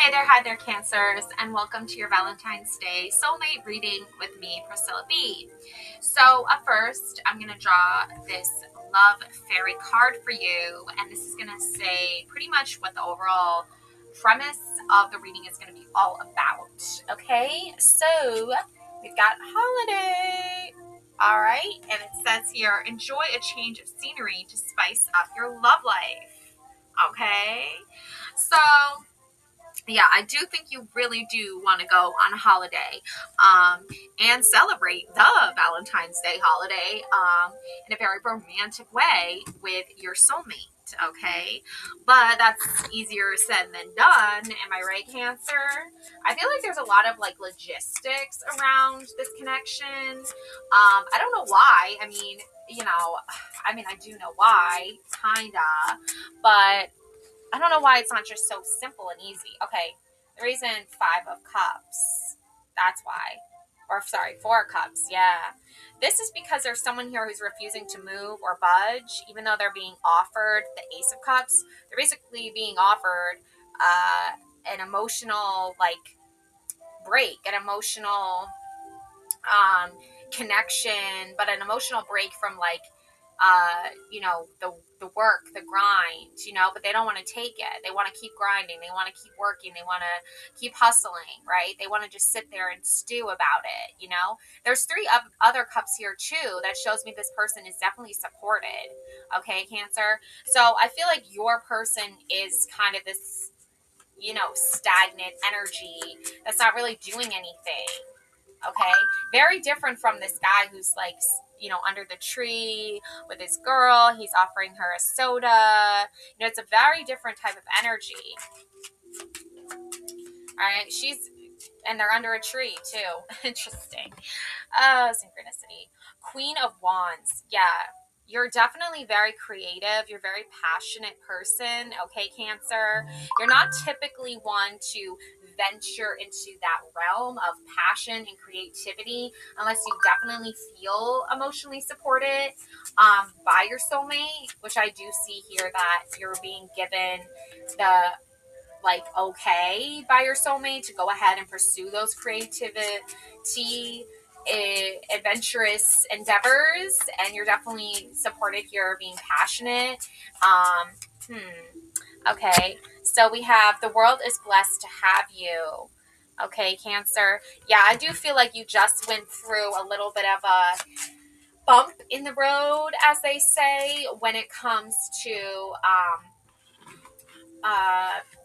Hi there, Cancers, and welcome to your Valentine's Day soulmate reading with me, Priscilla B. So, up first, I'm going to draw this love fairy card for you, and this is going to say pretty much what the overall premise of the reading is going to be all about. Okay, so we've got holiday. All right, and it says here, enjoy a change of scenery to spice up your love life. Okay, so yeah, I do think you really do want to go on a holiday and celebrate the Valentine's Day holiday in a very romantic way with your soulmate. Okay, but that's easier said than done. Am I right, Cancer? I feel like there's a lot of like logistics around this connection. I don't know why. I do know why, kinda, but I don't know why it's not just so simple and easy. Okay, the reason 5 of Cups. That's why. Or sorry, 4 of Cups. Yeah. This is because there's someone here who's refusing to move or budge, even though they're being offered the Ace of Cups. They're basically being offered an emotional break, an emotional connection, but an emotional break from the work, the grind, but they don't want to take it. They want to keep grinding. They want to keep working. They want to keep hustling, right? They want to just sit there and stew about it. There's 3 other cups here too. That shows me this person is definitely supported. Okay, Cancer. So I feel like your person is kind of this, stagnant energy that's not really doing anything. Okay, very different from this guy who's under the tree with his girl. He's offering her a soda. It's a very different type of energy. All right, and they're under a tree too. Interesting. Synchronicity. Queen of Wands. Yeah, you're definitely very creative. You're a very passionate person. Okay, Cancer. You're not typically one to venture into that realm of passion and creativity unless you definitely feel emotionally supported by your soulmate, which I do see here that you're being given the okay by your soulmate to go ahead and pursue those creativity adventurous endeavors, and you're definitely supported here being passionate. Okay, so we have the world is blessed to have you. Okay, Cancer. Yeah, I do feel like you just went through a little bit of a bump in the road, as they say, when it comes to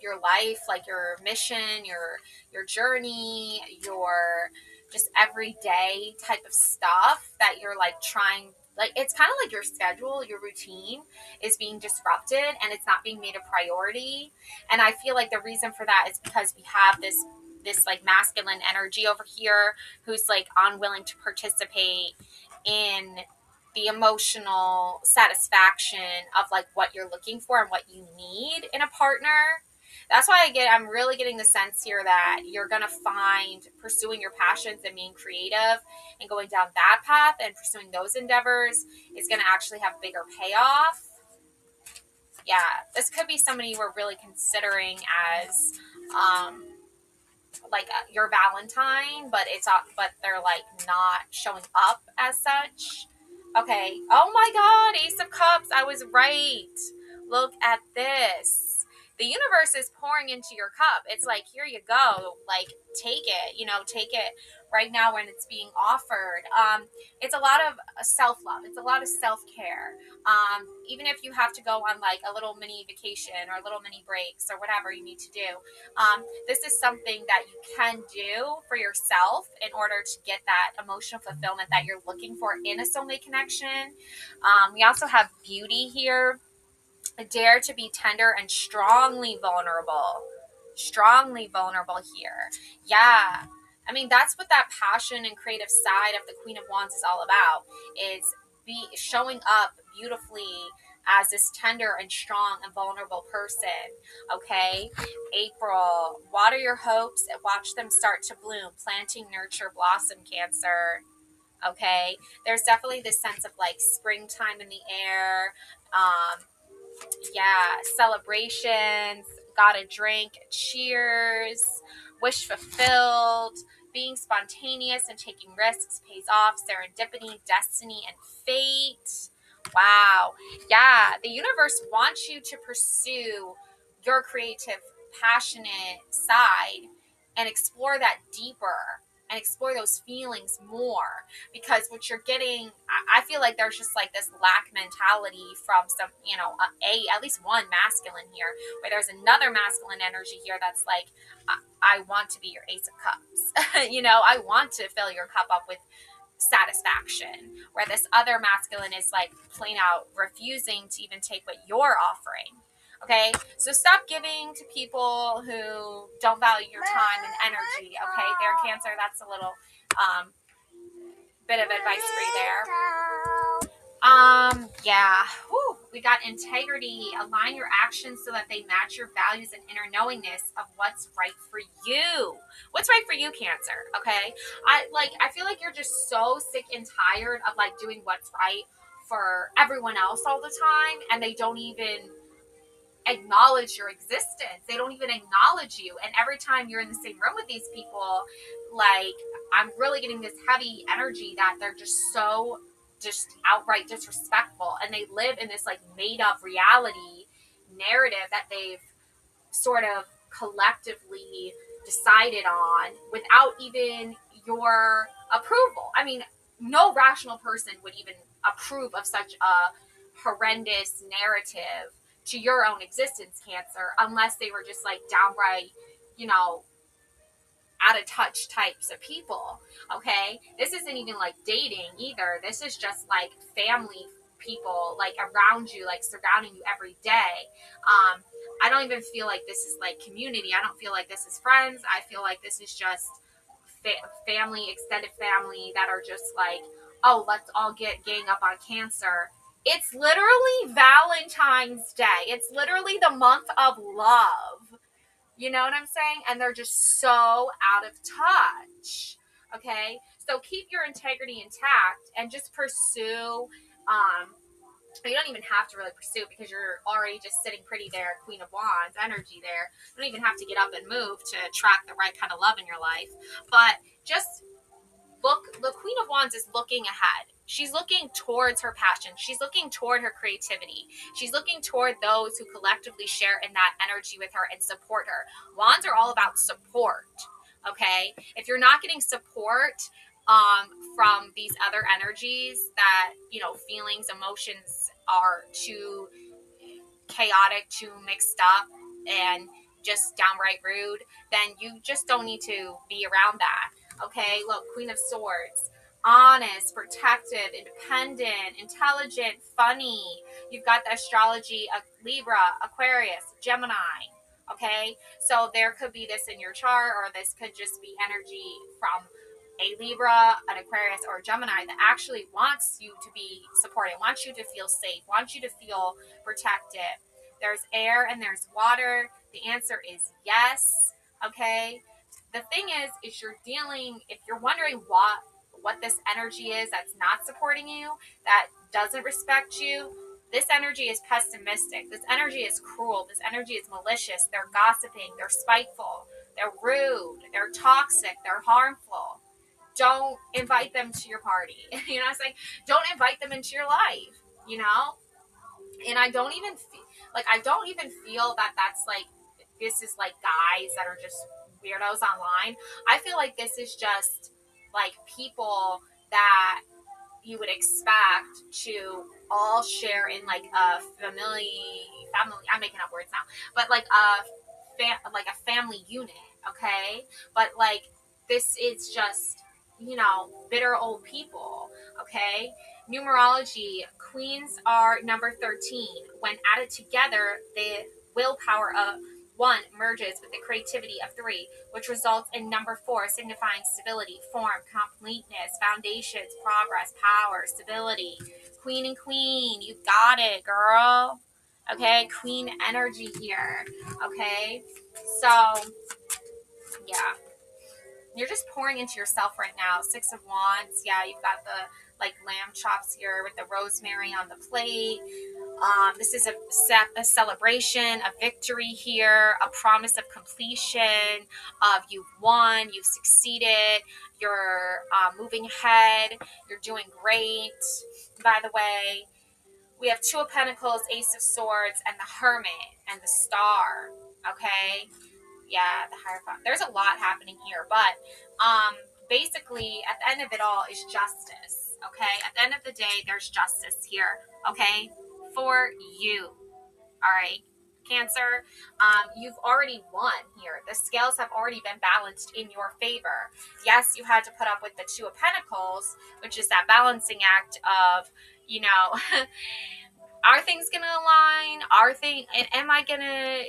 your life, like your mission, your journey, your just everyday type of stuff that you're trying. It's kind of like your schedule, your routine is being disrupted and it's not being made a priority. And I feel like the reason for that is because we have this masculine energy over here who's unwilling to participate in the emotional satisfaction of what you're looking for and what you need in a partner. That's why I'm really getting the sense here that you're going to find pursuing your passions and being creative and going down that path and pursuing those endeavors is going to actually have bigger payoff. Yeah, this could be somebody you were really considering as your Valentine, but they're not showing up as such. Okay. Oh my God, Ace of Cups. I was right. Look at this. The universe is pouring into your cup. It's here you go. Take it. Take it right now when it's being offered. It's a lot of self-love. It's a lot of self-care. Even if you have to go on a little mini vacation or little mini breaks or whatever you need to do, this is something that you can do for yourself in order to get that emotional fulfillment that you're looking for in a soulmate connection. We also have beauty here. Dare to be tender and strongly vulnerable. Strongly vulnerable here. Yeah. That's what that passion and creative side of the Queen of Wands is all about, is showing up beautifully as this tender and strong and vulnerable person. Okay. April, water your hopes and watch them start to bloom. Planting, nurture, blossom, Cancer. Okay. There's definitely this sense of springtime in the air. Yeah, celebrations, got a drink, cheers, wish fulfilled, being spontaneous and taking risks pays off, serendipity, destiny, and fate. Wow. Yeah, the universe wants you to pursue your creative, passionate side and explore that deeper and explore those feelings more, because what you're getting, I feel like there's just like this lack mentality from some, at least one masculine here, where there's another masculine energy here that's like, I want to be your ace of cups. I want to fill your cup up with satisfaction, where this other masculine is like plain out refusing to even take what you're offering. Okay, so stop giving to people who don't value your time and energy. Okay, there, Cancer, that's a little bit of advice for you there. Yeah. Whew. We got integrity. Align your actions so that they match your values and inner knowingness of what's right for you. What's right for you, Cancer? Okay. I feel like you're just so sick and tired of like doing what's right for everyone else all the time, and they don't even acknowledge your existence. They don't even acknowledge you. And every time you're in the same room with these people, like, I'm really getting this heavy energy that they're just so just outright disrespectful, and they live in this like made up reality narrative that they've sort of collectively decided on without even your approval. I mean, no rational person would even approve of such a horrendous narrative to your own existence, Cancer, unless they were just like downright, out of touch types of people. Okay, this isn't even like dating either. This is just like family people, like around you, like surrounding you every day. I don't even feel like this is like community. I don't feel like this is friends. I feel like this is just family, extended family that are just like, oh, let's all gang up on Cancer. It's literally Valentine's Day. It's literally the month of love. You know what I'm saying? And they're just so out of touch. Okay? So keep your integrity intact and just pursue. You don't even have to really pursue, because you're already just sitting pretty there, Queen of Wands energy there. You don't even have to get up and move to attract the right kind of love in your life. But just look, the Queen of Wands is looking ahead. She's looking towards her passion. She's looking toward her creativity. She's looking toward those who collectively share in that energy with her and support her. Wands are all about support. Okay? If you're not getting support from these other energies that, feelings, emotions are too chaotic, too mixed up, and just downright rude, then you just don't need to be around that. Okay, look, Queen of Swords, honest, protective, independent, intelligent, funny. You've got the astrology of Libra, Aquarius, Gemini. Okay, so there could be this in your chart, or this could just be energy from a Libra, an Aquarius, or a Gemini that actually wants you to be supported, wants you to feel safe, wants you to feel protected. There's air and there's water. The answer is yes. Okay. The thing is if you're wondering what this energy is that's not supporting you, that doesn't respect you, this energy is pessimistic. This energy is cruel. This energy is malicious. They're gossiping. They're spiteful. They're rude. They're toxic. They're harmful. Don't invite them to your party. You know what I'm saying? Don't invite them into your life, And I don't even feel that that's like, this is like guys that are just weirdos online. I feel like this is just like people that you would expect to all share in like a family. I'm making up words now, but like a family unit. Okay. But like, this is just, bitter old people. Okay. Numerology, queens are number 13. When added together, the willpower of 1 merges with the creativity of 3, which results in number 4, signifying stability, form, completeness, foundations, progress, power, stability. Queen and queen, you got it, girl. Okay, queen energy here. Okay, so yeah, you're just pouring into yourself right now. 6 of Wands. Yeah, you've got the like lamb chops here with the rosemary on the plate. This is a celebration, a victory here, a promise of completion, of you've won, you've succeeded, you're moving ahead, you're doing great. By the way, we have Two of Pentacles, Ace of Swords, and the Hermit, and the Star. Okay? Yeah, the Hierophant. There's a lot happening here, but basically, at the end of it all is justice. Okay? At the end of the day, there's justice here. Okay? For you. All right? Cancer, you've already won here. The scales have already been balanced in your favor. Yes, you had to put up with the Two of Pentacles, which is that balancing act of, you know, are things gonna align? Am I gonna,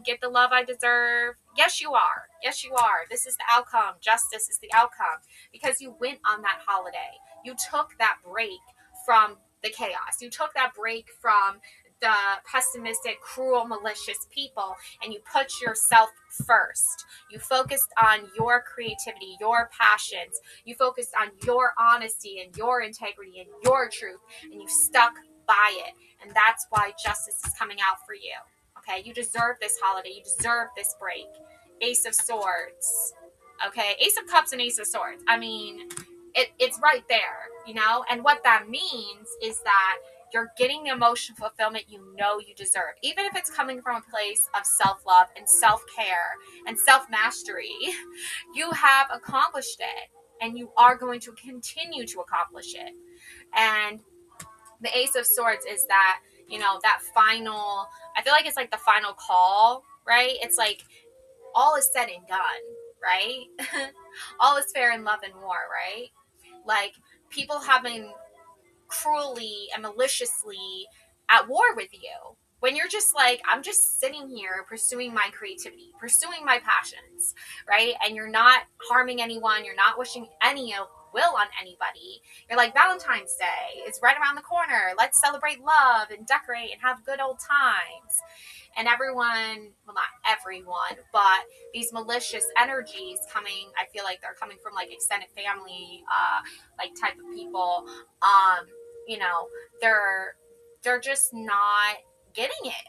get the love I deserve? Yes, you are. Yes, you are. This is the outcome. Justice is the outcome because you went on that holiday. You took that break from the chaos. You took that break from the pessimistic, cruel, malicious people, and you put yourself first. You focused on your creativity, your passions. You focused on your honesty and your integrity and your truth, and you stuck by it. And that's why justice is coming out for you. Okay, you deserve this holiday. You deserve this break. Ace of Swords. Okay, Ace of Cups and Ace of Swords. I mean, it's right there, And what that means is that you're getting the emotional fulfillment you deserve. Even if it's coming from a place of self-love and self-care and self-mastery, you have accomplished it. And you are going to continue to accomplish it. And the Ace of Swords is that, that final, I feel like it's like the final call, right? It's like all is said and done, right? All is fair in love and war, right? Like people have been cruelly and maliciously at war with you. When you're just like, I'm just sitting here pursuing my creativity, pursuing my passions, right? And you're not harming anyone. You're not wishing any ill will on anybody. You're like, Valentine's Day is right around the corner. Let's celebrate love and decorate and have good old times. And everyone, well, not everyone, but these malicious energies coming, I feel like they're coming from like extended family, like type of people. They're just not getting it.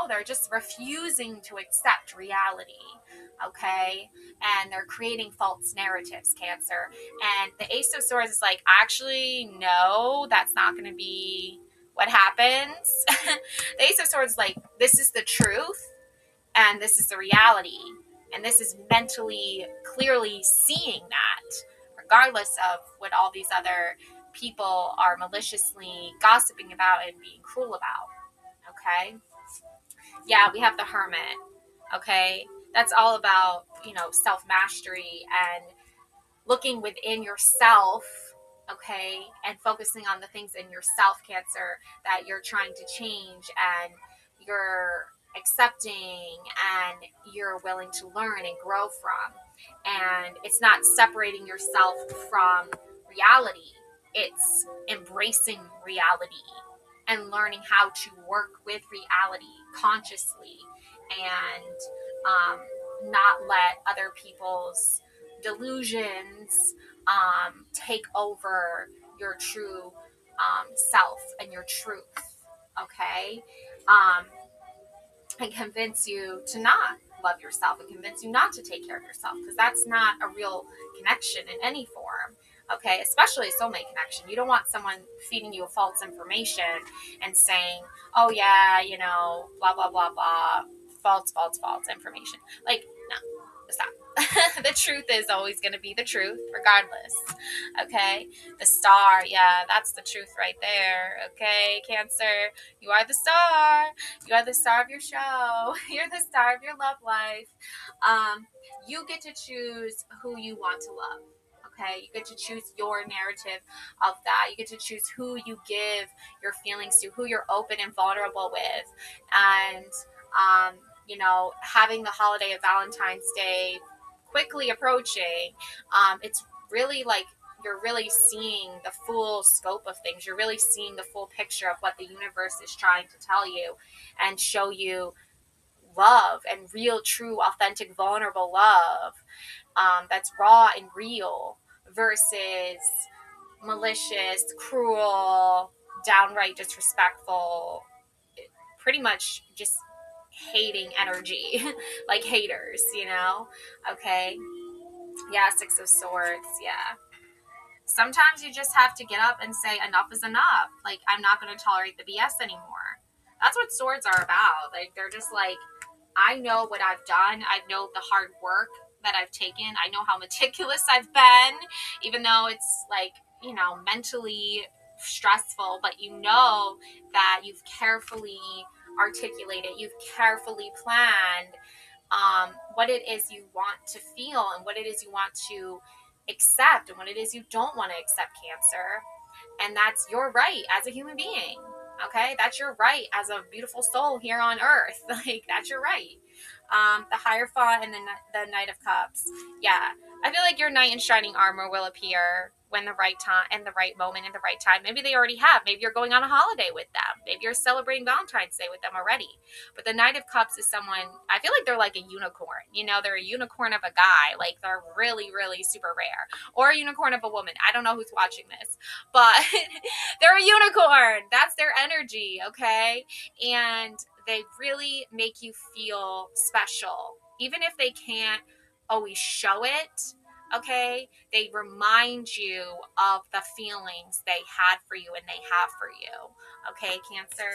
They're just refusing to accept reality. Okay. And they're creating false narratives, Cancer. And the Ace of Swords is like, actually, no, that's not going to be what happens. The Ace of Swords is like, this is the truth and this is the reality. And this is mentally, clearly seeing that, regardless of what all these other people are maliciously gossiping about and being cruel about. Okay? Yeah, we have the Hermit. Okay? That's all about, self-mastery and looking within yourself, okay, and focusing on the things in yourself, Cancer, that you're trying to change and you're accepting and you're willing to learn and grow from. And it's not separating yourself from reality. It's embracing reality and learning how to work with reality consciously and not let other people's delusions take over your true self and your truth, okay? And convince you to not love yourself and convince you not to take care of yourself, because that's not a real connection in any form. Okay, especially a soulmate connection. You don't want someone feeding you false information and saying, oh yeah, blah, blah, blah, blah, false information. Like, no, stop. The truth is always going to be the truth, regardless. Okay, the star, yeah, that's the truth right there. Okay, Cancer, you are the star. You are the star of your show. You're the star of your love life. You get to choose who you want to love. Okay, you get to choose your narrative of that. You get to choose who you give your feelings to, who you're open and vulnerable with. And, having the holiday of Valentine's Day quickly approaching, it's really like you're really seeing the full scope of things. You're really seeing the full picture of what the universe is trying to tell you and show you love and real, true, authentic, vulnerable love that's raw and real versus malicious, cruel, downright disrespectful, pretty much just hating energy, like haters, you know? Okay. Yeah, Six of Swords. Yeah. Sometimes you just have to get up and say enough is enough. Like, I'm not going to tolerate the BS anymore. That's what swords are about. Like, they're just like, I know what I've done. I know the hard work that I've taken. I know how meticulous I've been, even though it's like, you know, mentally stressful, but you know that you've carefully articulated, you've carefully planned what it is you want to feel and what it is you want to accept and what it is you don't want to accept, Cancer. And that's your right as a human being. Okay, that's your right as a beautiful soul here on earth. Like, that's your right. The Hierophant and the Knight of Cups. Yeah, I feel like your knight in shining armor will appear when the right time and the right moment and the right time. Maybe they already have. Maybe you're going on a holiday with them. Maybe you're celebrating Valentine's Day with them already. But the Knight of Cups is someone, I feel like they're like a unicorn. You know, they're a unicorn of a guy. Like, they're really, really super rare. Or a unicorn of a woman. I don't know who's watching this. But they're a unicorn. That's their energy, okay? And they really make you feel special. Even if they can't always show it, okay? They remind you of the feelings they had for you and they have for you, okay, Cancer?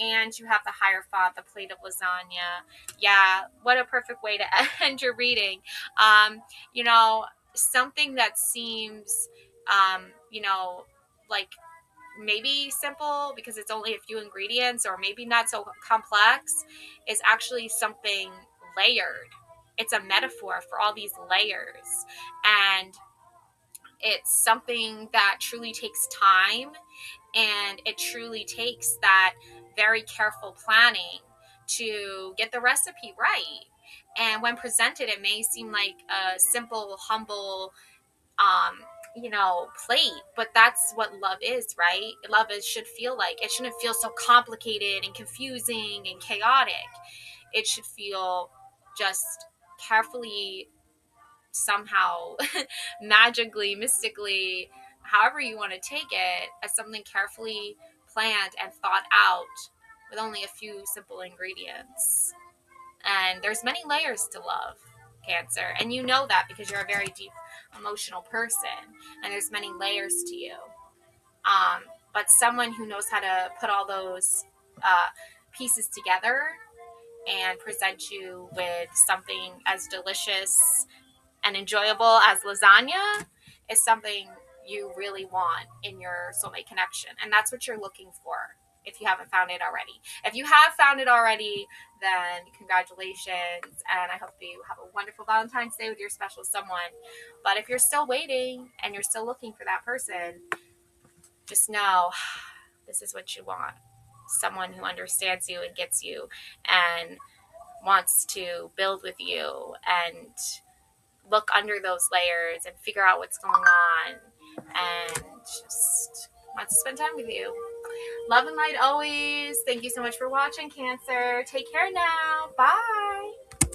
And you have the Hierophant, the plate of lasagna. Yeah, what a perfect way to end your reading. You know, something that seems, you know, like maybe simple because it's only a few ingredients, or maybe not so complex, is actually something layered. It's a metaphor for all these layers, and it's something that truly takes time, and it truly takes that very careful planning to get the recipe right. And when presented, it may seem like a simple, humble, you know, plate, but that's what love is, right? Love is should feel like. It shouldn't feel so complicated and confusing and chaotic. It should feel just carefully, somehow magically, mystically, however you want to take it, as something carefully planned and thought out with only a few simple ingredients. And there's many layers to love, Cancer, and you know that because you're a very deep emotional person, and there's many layers to you. But someone who knows how to put all those pieces together and present you with something as delicious and enjoyable as lasagna is something you really want in your soulmate connection. And that's what you're looking for if you haven't found it already. If you have found it already, then congratulations. And I hope you have a wonderful Valentine's Day with your special someone. But if you're still waiting and you're still looking for that person, just know this is what you want. Someone who understands you and gets you and wants to build with you and look under those layers and figure out what's going on and just wants to spend time with you. Love and light always. Thank you so much for watching, Cancer. Take care now. Bye.